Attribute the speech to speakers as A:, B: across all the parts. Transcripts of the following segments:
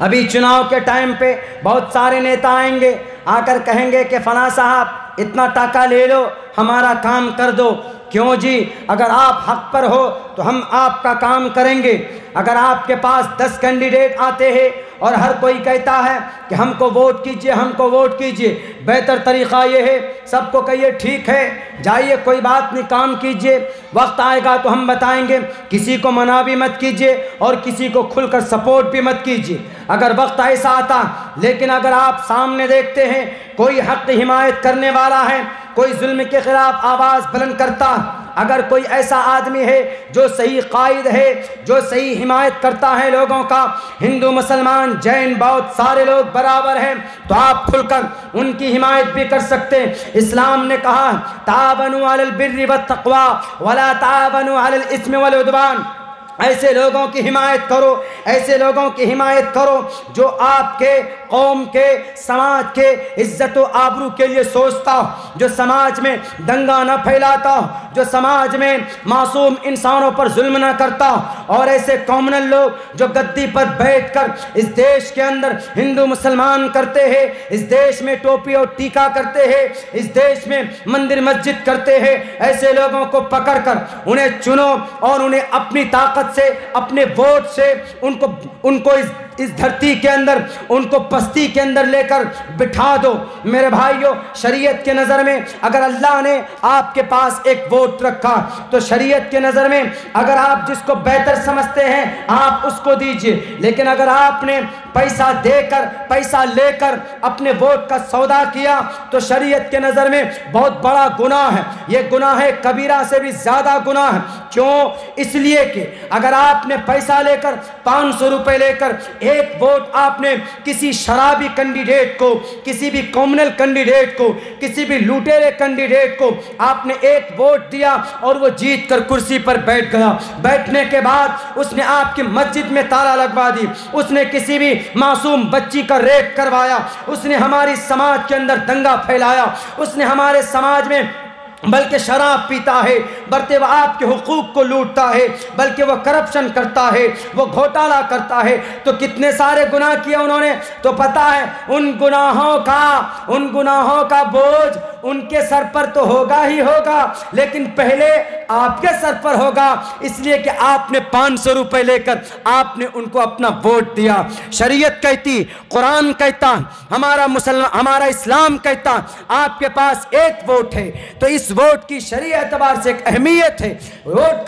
A: अभी चुनाव के टाइम पे बहुत सारे नेता आएंगे, आकर कहेंगे कि फलां साहब इतना टाका ले लो, हमारा काम कर दो। क्यों जी? अगर आप हक पर हो तो हम आपका काम करेंगे। अगर आपके पास 10 कैंडिडेट आते हैं और हर कोई कहता है कि हमको वोट कीजिए, हमको वोट कीजिए, बेहतर तरीक़ा ये है सबको कहिए ठीक है, जाइए कोई बात नहीं, काम कीजिए, वक्त आएगा तो हम बताएंगे। किसी को मना भी मत कीजिए और किसी को खुलकर सपोर्ट भी मत कीजिए अगर वक्त ऐसा आता। लेकिन अगर आप सामने देखते हैं कोई हक़ की हिमायत करने वाला है, कोई जुल्म के ख़िलाफ़ आवाज़ बुलंद करता, अगर कोई ऐसा आदमी है जो सही कायद है, जो सही हिमायत करता है लोगों का, हिंदू मुसलमान जैन बौद्ध सारे लोग बराबर हैं, तो आप खुलकर उनकी हिमायत भी कर सकते हैं। इस्लाम ने कहा तावनु अलल बिर्रि वत तक़वा वला तावनु अलल इस्मि वल उद्वान। ऐसे लोगों की हिमायत करो, ऐसे लोगों की हिमायत करो जो आपके कौम के समाज के इज्जत व आबरू के लिए सोचता हो, जो समाज में दंगा न फैलाता हो, जो समाज में मासूम इंसानों पर जुल्म न करता हो। और ऐसे कॉमनल लोग जो गद्दी पर बैठकर इस देश के अंदर हिंदू मुसलमान करते हैं, इस देश में टोपी और टीका करते हैं, इस देश में मंदिर मस्जिद करते हैं, ऐसे लोगों को पकड़कर उन्हें चुनो और उन्हें अपनी ताकत से, अपने वोट से उनको इस धरती के अंदर, उनको बस्ती के अंदर लेकर बिठा दो। मेरे भाइयों, शरीयत के नज़र में अगर अल्लाह ने आपके पास एक वोट रखा तो शरीयत के नज़र में अगर आप जिसको बेहतर समझते हैं आप उसको दीजिए। लेकिन अगर आपने पैसा देकर, पैसा लेकर अपने वोट का सौदा किया तो शरीयत के नज़र में बहुत बड़ा गुनाह है। ये गुनाह है कबीरा से भी ज़्यादा गुनाह है। क्यों? इसलिए कि अगर आपने पैसा लेकर 500 रुपये लेकर एक वोट आपने किसी शराबी कैंडिडेट को, किसी भी कॉमनल कैंडिडेट को, किसी भी लुटेरे कैंडिडेट को आपने एक वोट दिया और वो जीत कर कुर्सी पर बैठ गया, बैठने के बाद उसने आपकी मस्जिद में ताला लगवा दी, उसने किसी भी मासूम बच्ची का रेप करवाया, उसने हमारी समाज के अंदर दंगा फैलाया, उसने हमारे समाज में बल्कि शराब पीता है, बल्कि वह आपके हुकूक को लूटता है, बल्कि वह करप्शन करता है, वो घोटाला करता है, तो कितने सारे गुनाह किए उन्होंने। तो पता है उन गुनाहों का बोझ उनके सर पर तो होगा ही होगा, लेकिन पहले आपके सर पर होगा, इसलिए कि आपने 500 रुपये लेकर आपने उनको अपना वोट दिया। शरीयत कहती, कुरान कहता, हमारा इस्लाम कहता आपके पास एक वोट है, तो इस वोट की शरीय एतबार से एक अहमियत है। वोट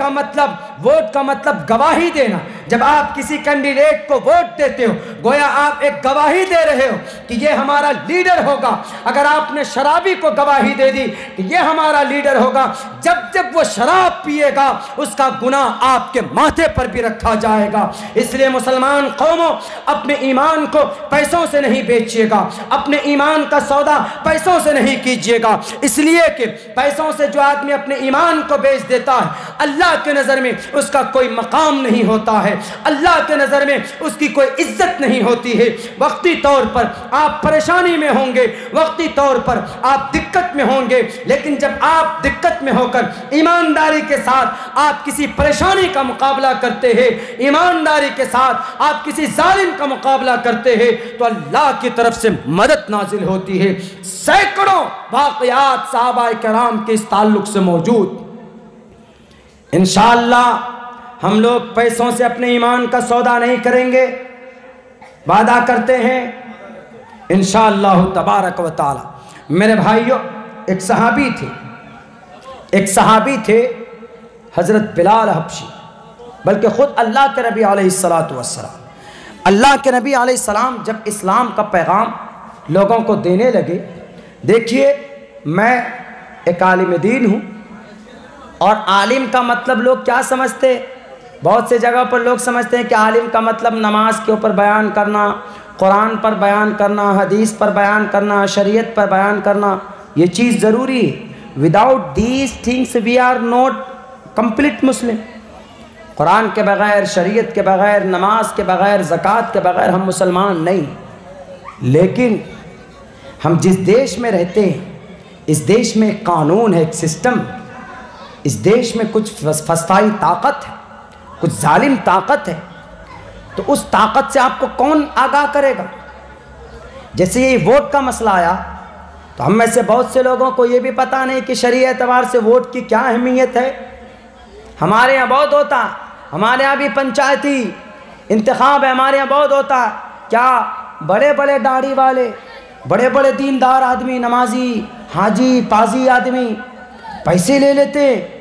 A: का मतलब गवाही देना। जब आप किसी कैंडिडेट को वोट देते हो गोया आप एक गवाही दे रहे हो कि ये हमारा लीडर होगा। अगर आपने शराबी को गवाही दे दी कि ये हमारा लीडर होगा, जब वो शराब पिएगा उसका गुनाह आपके माथे पर भी रखा जाएगा। इसलिए मुसलमान कौमों, अपने ईमान को पैसों से नहीं बेचिएगा, अपने ईमान का सौदा पैसों से नहीं कीजिएगा। इसलिए कि पैसों से जो आदमी अपने ईमान को बेच देता है अल्लाह के नज़र में उसका कोई मकाम नहीं होता है, अल्लाह के नज़र में उसकी कोई इज्जत नहीं होती है। वक्ती तौर पर आप परेशानी में होंगे, वक्ती तौर पर आप दिक्कत में होंगे, लेकिन जब आप दिक्कत में होकर ईमानदारी के साथ आप किसी परेशानी का मुकाबला करते हैं, ईमानदारी के साथ आप किसी जालिम का मुकाबला करते हैं, तो अल्लाह की तरफ से मदद नाजिल होती है। सैकड़ों वाक़यात सहाबा किराम के इस ताल्लुक से मौजूद। इंशाअल्लाह हम लोग पैसों से अपने ईमान का सौदा नहीं करेंगे, वादा करते हैं इंशाअल्लाह तबारक व तआला। मेरे भाइयों, एक सहाबी थे हज़रत बिलाल हबशी, बल्कि ख़ुद अल्लाह के नबी अलैहिस्सलातु वस्सलाम, अल्लाह के नबी अलैहिस्सलाम जब इस्लाम का पैगाम लोगों को देने लगे। देखिए, मैं एक आलिम दीन हूँ, और आलिम का मतलब लोग क्या समझते, बहुत से जगह पर लोग समझते हैं कि आलिम का मतलब नमाज के ऊपर बयान करना, कुरान पर बयान करना, हदीस पर बयान करना, शरीयत पर बयान करना। ये चीज़ ज़रूरी है। Without these things we are not complete Muslim. Quran के बग़ैर, शरीयत के बग़ैर, नमाज के बग़ैर, ज़कात के बग़ैर हम मुसलमान नहीं। लेकिन हम जिस देश में रहते हैं, इस देश में एक कानून है, एक सिस्टम, इस देश में कुछ फसाई ताकत है, कुछ जालिम ताकत है। तो उस ताकत से आपको कौन आगाह करेगा। जैसे ये वोट का मसला आया तो हम में से बहुत से लोगों को ये भी पता नहीं कि शरीय एतबार से वोट की क्या अहमियत है। हमारे यहाँ बहुत होता, हमारे यहाँ भी पंचायती इंतखाब है, हमारे यहाँ बहुत होता। क्या बड़े बड़े दाढ़ी वाले, बड़े बड़े दीनदार आदमी, नमाजी, हाजी, पाजी आदमी पैसे ले लेते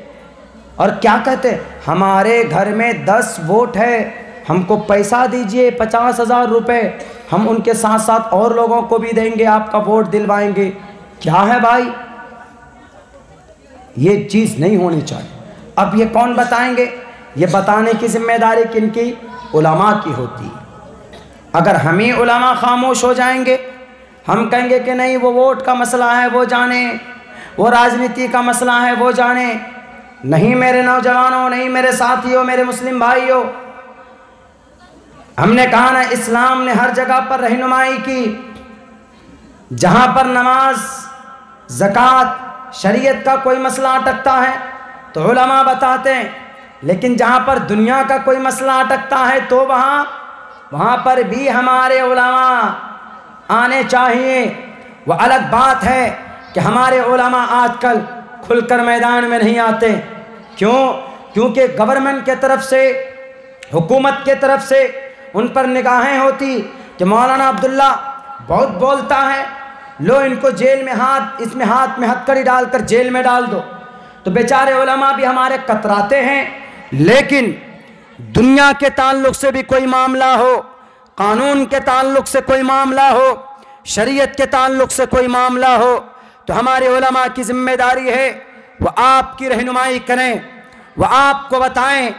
A: और क्या कहते, हमारे घर में 10 वोट है, हमको पैसा दीजिए 50,000 रुपये, हम उनके साथ साथ और लोगों को भी देंगे, आपका वोट दिलवाएंगे। क्या है भाई, ये चीज़ नहीं होनी चाहिए। अब ये कौन बताएंगे, ये बताने की जिम्मेदारी किनकी, उलमा की होती है। अगर हम ही उलमा खामोश हो जाएंगे, हम कहेंगे कि नहीं वो वोट का मसला है वो जाने, वो राजनीति का मसला है वो जाने, नहीं मेरे नौजवानों, नहीं मेरे साथियों, मेरे मुस्लिम भाइयों, हमने कहा ना इस्लाम ने हर जगह पर रहनुमाई की। जहाँ पर नमाज, ज़कात, शरीयत का कोई मसला अटकता है तो उलमा बताते हैं, लेकिन जहाँ पर दुनिया का कोई मसला अटकता है तो वहाँ पर भी हमारे उलमा आने चाहिए। वह अलग बात है कि हमारे उलमा आजकल खुलकर मैदान में नहीं आते। क्यों? क्योंकि गवर्नमेंट के तरफ से, हुकूमत के तरफ से उन पर निगाहें होती कि मौलाना अब्दुल्ला बहुत बोलता है, लो इनको जेल में इसमें हाथ में हथकड़ी डालकर जेल में डाल दो। तो बेचारे उलमा भी हमारे कतराते हैं। लेकिन दुनिया के ताल्लुक से भी कोई मामला हो, कानून के ताल्लुक से कोई मामला हो, शरीयत के ताल्लुक से कोई मामला हो, तो हमारे उलमा की जिम्मेदारी है वह आपकी रहनुमाई करें, वह आपको बताएं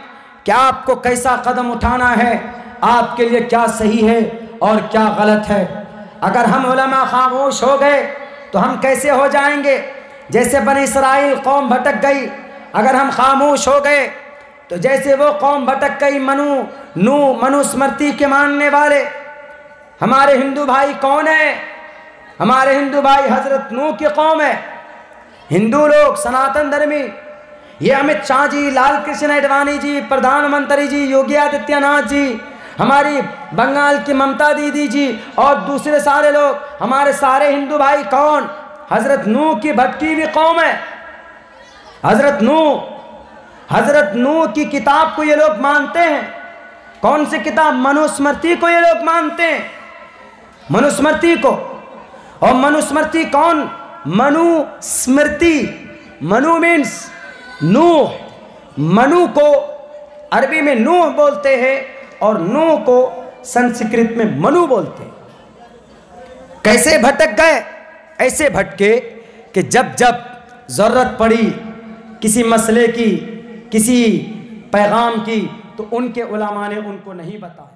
A: कि आपको कैसा कदम उठाना है, आपके लिए क्या सही है और क्या गलत है। अगर हम उलमा खामोश हो गए तो हम कैसे हो जाएंगे, जैसे बनी इसराइल कौम भटक गई। अगर हम खामोश हो गए तो जैसे वो कौम भटक गई, मनुस्मृति के मानने वाले। हमारे हिंदू भाई कौन है? हमारे हिंदू भाई हजरत नूह की कौम है। हिंदू लोग सनातन धर्मी, ये अमित शाह जी, लाल कृष्ण आडवाणी जी, प्रधानमंत्री जी योगी आदित्यनाथ जी, हमारी बंगाल की ममता दीदी जी और दूसरे सारे लोग, हमारे सारे हिंदू भाई कौन? हजरत नूह की भटकी हुई कौम है। हजरत नूह की किताब को ये लोग मानते हैं। कौन सी किताब? मनुस्मृति को ये लोग मानते हैं, मनुस्मृति को। और मनुस्मृति कौन? मनुस्मृति, मनु मीन्स नूह। मनु को अरबी में नूह बोलते हैं और नूह को संस्कृत में मनु बोलते हैं। कैसे भटक गए? ऐसे भटके कि जब जब ज़रूरत पड़ी किसी मसले की, किसी पैगाम की, तो उनके उलमा ने उनको नहीं बताया।